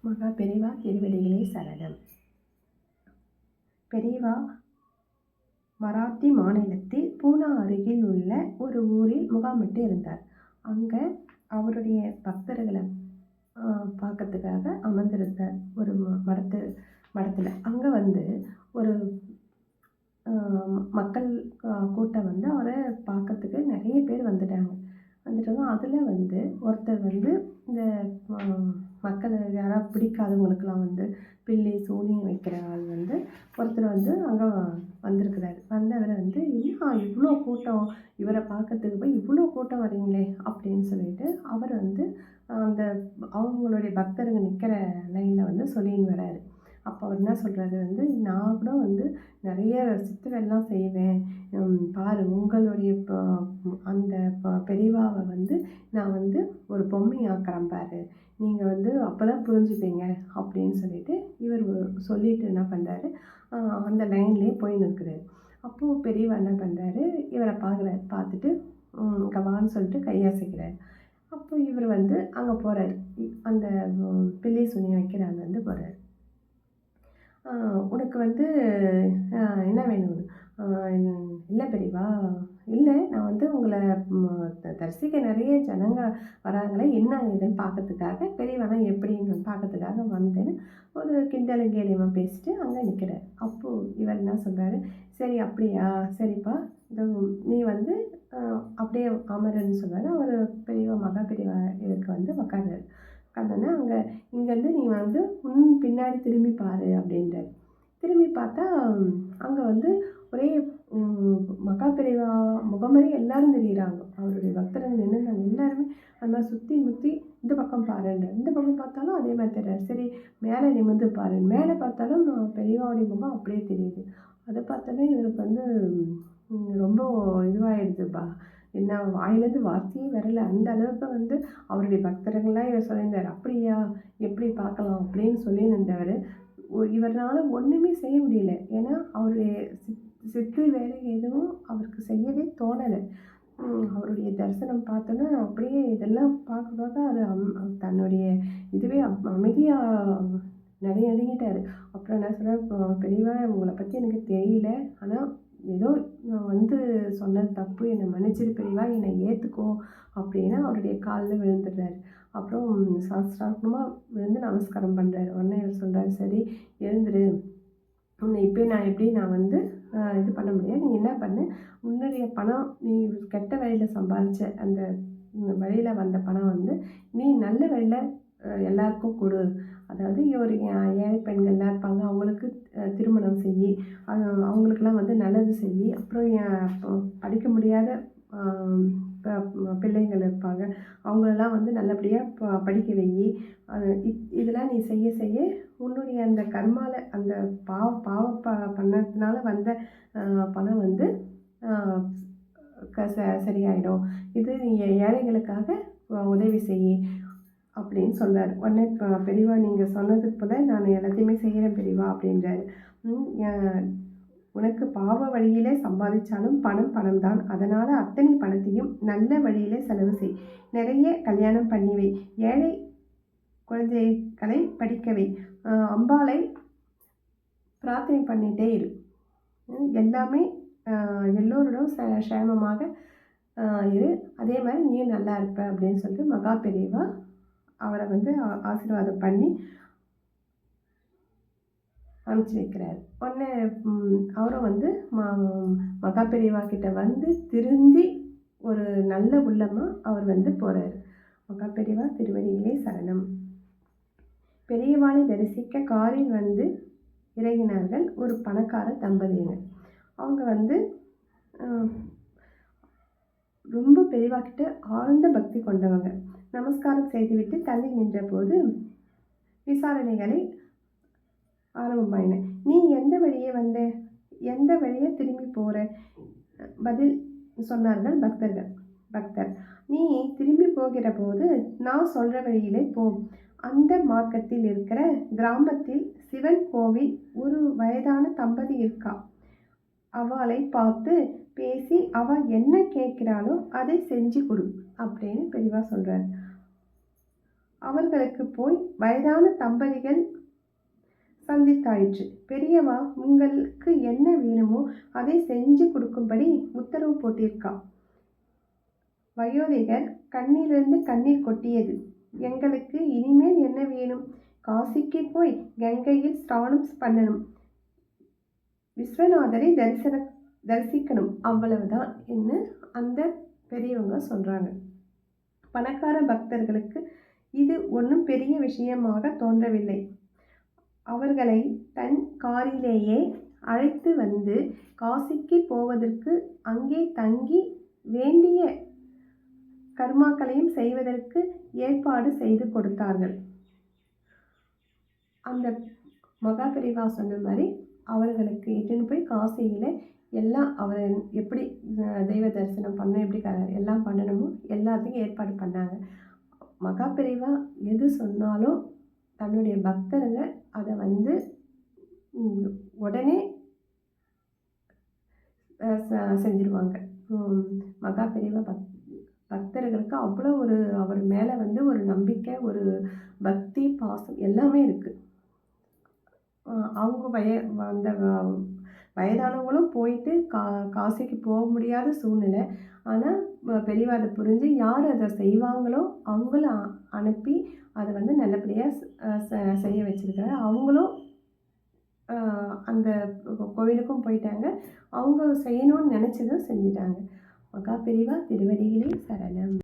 மகா பெரியவா திருவடிகளே சரணம். பெரியவா மராத்தி மாநிலத்தில் பூனா அருகில் உள்ள ஒரு ஊரில் முகாமிட்டு இருந்தார். அங்கே அவருடைய பக்தர்களை பார்க்கறதுக்காக அமர்ந்திருந்தார் ஒரு மடத்தில். அங்கே ஒரு மக்கள் கூட்டம் அவரை பார்க்கறதுக்கு நிறைய பேர் வந்துட்டாங்க. அதில் ஒருத்தர் இந்த மக்கள் யாராவது பிடிக்காதவங்களுக்கெல்லாம் பில்லி சூனியம் வைக்கிற ஆள் ஒருத்தர் அங்கே வந்திருக்கிறாரு. வந்தவர் ஏன்னா இவ்வளோ கூட்டம், இவரை பார்க்கறதுக்கு போய் இவ்வளோ கூட்டம் வரீங்களே அப்படின்னு சொல்லிட்டு அவர் அந்த அவங்களுடைய பக்தருங்க நிற்கிற லைனில் சொல்லின்னு வராரு. அப்போ அவர் என்ன சொல்கிறாரு, நான் கூட நிறைய சித்துவெல்லாம் செய்வேன், பாரு உங்களுடைய அந்த பெரியவாவை நான் ஒரு பொம்மை ஆக்கிறேன் பாரு, நீங்கள் அப்போ தான் புரிஞ்சுப்பீங்க அப்படின்னு சொல்லிட்டு இவர் சொல்லிட்டு என்ன பண்ணுறாரு, அந்த லைன்லேயே போய் நிற்கிறாரு. அப்போது பெரியவா என்ன பண்ணுறாரு, இவரை பார்க்குறாரு. பார்த்துட்டு கவான்னு சொல்லிட்டு கையசைக்கிறார். அப்போ இவர் அங்கே போகிறார். அந்த பில்லி சுனியம் வைக்கிறாங்க போகிறார். உனக்கு என்ன வேணும்? இல்லை பெரியவா, இல்லை நான் உங்களை தரிசிக்க நிறைய ஜனங்க வராங்களே, என்ன ஏதுன்னு பார்க்கறதுக்காக, பெரியவனா எப்படின்னு பார்க்கறதுக்காக வந்தேன்னு ஒரு கிண்டலும் கேலியமாக பேசிட்டு அங்கே நிற்கிறார். அப்போது இவர் என்ன சொல்கிறாரு, சரி அப்படியா, சரிப்பா, நீ அப்படியே அமருன்னு சொல்கிறாரு. அவர் பெரியவா மகா பெரியவா இதுக்கு உக்கார்றாரு. உட்காந்தோன்னே இங்கேருந்து நீ பின்னாடி திரும்பி பாரு அப்படின்றார். திரும்பி பார்த்தா அங்கே ஒரே மகா பெரியவா முகமறி எல்லாரும் தெரியுறாங்க. அவருடைய பக்தர்கள் நின்றுந்தாங்க. எல்லாருமே அந்த மாதிரி சுற்றி முற்றி இந்த பக்கம் பாருன்ற, இந்த பக்கம் பார்த்தாலும் அதே மாதிரி தெரியாது. சரி மேலே நிமிர்ந்து பாரு, மேலே பார்த்தாலும் பெரியவாவுடைய முகம் அப்படியே தெரியுது. அதை பார்த்தாலே இவருக்கு ரொம்ப இதுவாகிடுதுப்பா, என்ன வாயிலேருந்து வார்த்தையே வரலை. அந்த அளவுக்கு அவருடைய பக்தர்கள்லாம் இவர் சொல்லியிருந்தார். அப்படியா, எப்படி பார்க்கலாம் அப்படின்னு சொல்லியிருந்தவர். இவரால் ஒன்றுமே செய்ய முடியல. ஏன்னா அவருடைய சித்து வேலை எதுவும் அவருக்கு செய்யவே தோணலை. அவருடைய தரிசனம் பார்த்தோன்னா அப்படியே இதெல்லாம் பார்க்க அது தன்னுடைய இதுவே அமைதியாக நடுங்கிட்டார். அப்புறம் என்ன சொல்கிறேன், பெரியவா உங்களை பற்றி எனக்கு தெரியல, ஆனால் ஏதோ நான் சொன்னது தப்பு, என்னை மன்னிச்சிரு பெரியவா, என்னை ஏற்றுக்கோ அப்படின்னு அவருடைய காலில் விழுந்துடுறாரு. அப்புறம் சாஸ்திராத்மமாக நமஸ்காரம் பண்ணுறாரு. உடனே இவர் சொல்கிறாரு, சரி எழுந்துரு, உன்னை இப்போ நான் எப்படி இது பண்ண முடியாது, நீ என்ன பண்ணு, உன்னுடைய பணம் நீ கெட்ட வழியில் சம்பாதிச்ச அந்த வழியில் வந்த பணம் நீ நல்ல வழியில் எல்லாருக்கும் கொடு. அதாவது ஒரு ஏழை பெண்கள்லாம் இருப்பாங்க, அவங்களுக்கு திருமணம் செய், அவங்களுக்கெல்லாம் நல்லது செய். அப்புறம் படிக்க முடியாத பிள்ளைங்கள் இருப்பாங்க, அவங்களெல்லாம் நல்லபடியாக படிக்க வை. இதெல்லாம் நீ செய்ய செய்ய உன்னுடைய அந்த கர்மால அந்த பண்ணதுனால வந்த பணம் சரியாயிடும். இது நீ ஏழைகளுக்காக உதவி செய் அப்படின்னு சொல்கிறார். உடனே பெரியவா நீங்கள் சொன்னது போல் நான் எல்லாத்தையுமே செய்கிறேன் பெரியவா அப்படின்றாரு. உனக்கு பாவ வழியிலே சம்பாதிச்சாலும் பணம் தான், அதனால் அத்தனை பணத்தையும் நல்ல வழியிலே செலவு செய். நிறைய கல்யாணம் பண்ணிவை, ஏழை குழந்தைகளை படிக்கவை, அம்பாளை பிரார்த்தனை பண்ணிகிட்டே இரு, எல்லாமே எல்லோருடன் சேமமாக இரு, அதே மாதிரி நீயும் நல்லா இருப்ப அப்படின்னு சொல்லிட்டு மகா பெரியவா அவரை ஆசீர்வாதம் பண்ணி அனுப்பிச்சி வைக்கிறார். உடனே அவரும் மகா பெரியவா கிட்ட திருந்தி ஒரு நல்ல உள்ளமாக அவர் போகிறார். மகா பெரியவா திருவடிகளே சரணம். பெரியவாளை தரிசிக்க காரில் இறங்கினார்கள் ஒரு பணக்கார தம்பதியினர். அவங்க ரொம்ப பெரியவா கிட்ட ஆழ்ந்த பக்தி கொண்டவங்க. நமஸ்காரம் செய்துவிட்டு தள்ளி நின்ற போது விசாரணைகளை ஆரம்பமாயின. நீ எந்த வழியே வந்த, எந்த வழியே திரும்பி போகிற? பதில் சொன்னார்கள் பக்தர், நீ திரும்பி போகிற போது நான் சொல்கிற வழியிலே போ. அந்த மார்க்கத்தில் இருக்கிற கிராமத்தில் சிவன் கோவில் ஒரு வயதான தம்பதி இருக்கா. அவளை பார்த்து பேசி அவள் என்ன கேட்கிறாளோ அதை செஞ்சு கொடு அப்படின்னு பெரியவா சொல்கிறார். அவர்களுக்கு போய் வயதான தம்பதிகள் சந்தித்தாயிற்று. பெரியவா உங்களுக்கு என்ன வேணுமோ அதை செஞ்சு கொடுக்கும்படி உத்தரவு போட்டிருக்கா. வயோதிகர் கண்ணிலிருந்து கண்ணீர் கொட்டியது. எங்களுக்கு இனிமேல் என்ன வேணும்? காசிக்கு போய் கங்கையில் ஸ்நானம் பண்ணணும், விஸ்வநாதரை தரிசிக்கணும், அவ்வளவுதான் என்று அந்த பெரியவங்க சொல்றாங்க. பணக்கார பக்தர்களுக்கு இது ஒன்றும் பெரிய விஷயமாக தோன்றவில்லை. அவர்களை தன் காரிலேயே அழைத்து வந்து காசிக்கு போவதற்கு, அங்கே தங்கி வேண்டிய கர்மாக்களையும் செய்வதற்கு ஏற்பாடு செய்து கொடுத்தார்கள். அந்த மகாபெரிவா சொன்ன மாதிரி அவர்களுக்கு இட்டுன்னு போய் காசியில் எல்லாம் அவர் எப்படி தெய்வ தரிசனம் பண்ண, எப்படி எல்லாம் பண்ணணுமோ எல்லாத்தையும் ஏற்பாடு பண்ணாங்க. மகாபெரிவா எது சொன்னாலும் தன்னுடைய பக்தருங்க அதை வந்து உடனே செஞ்சிருவாங்க. மகாபெரிவா பக்தர்களுக்கு அவ்வளோ ஒரு அவர் மேலே வந்து ஒரு நம்பிக்கை, ஒரு பக்தி, பாசம் எல்லாமே இருக்குது. அவங்க அந்த வயதானவங்களும் போயிட்டு காசிக்கு போக முடியாத சூழ்நிலை. ஆனால் பெரியவா அதை புரிஞ்சு யார் அதை செய்வாங்களோ அவங்கள அனுப்பி அதை வந்து நல்லபடியாக செய்ய வச்சுருக்காரு. அவங்களும் அந்த கோவிலுக்கும் போயிட்டாங்க. அவங்க செய்யணும்னு நினச்சதும் செஞ்சிட்டாங்க. மகாபெரிவா திருவடிகளே சரணம்.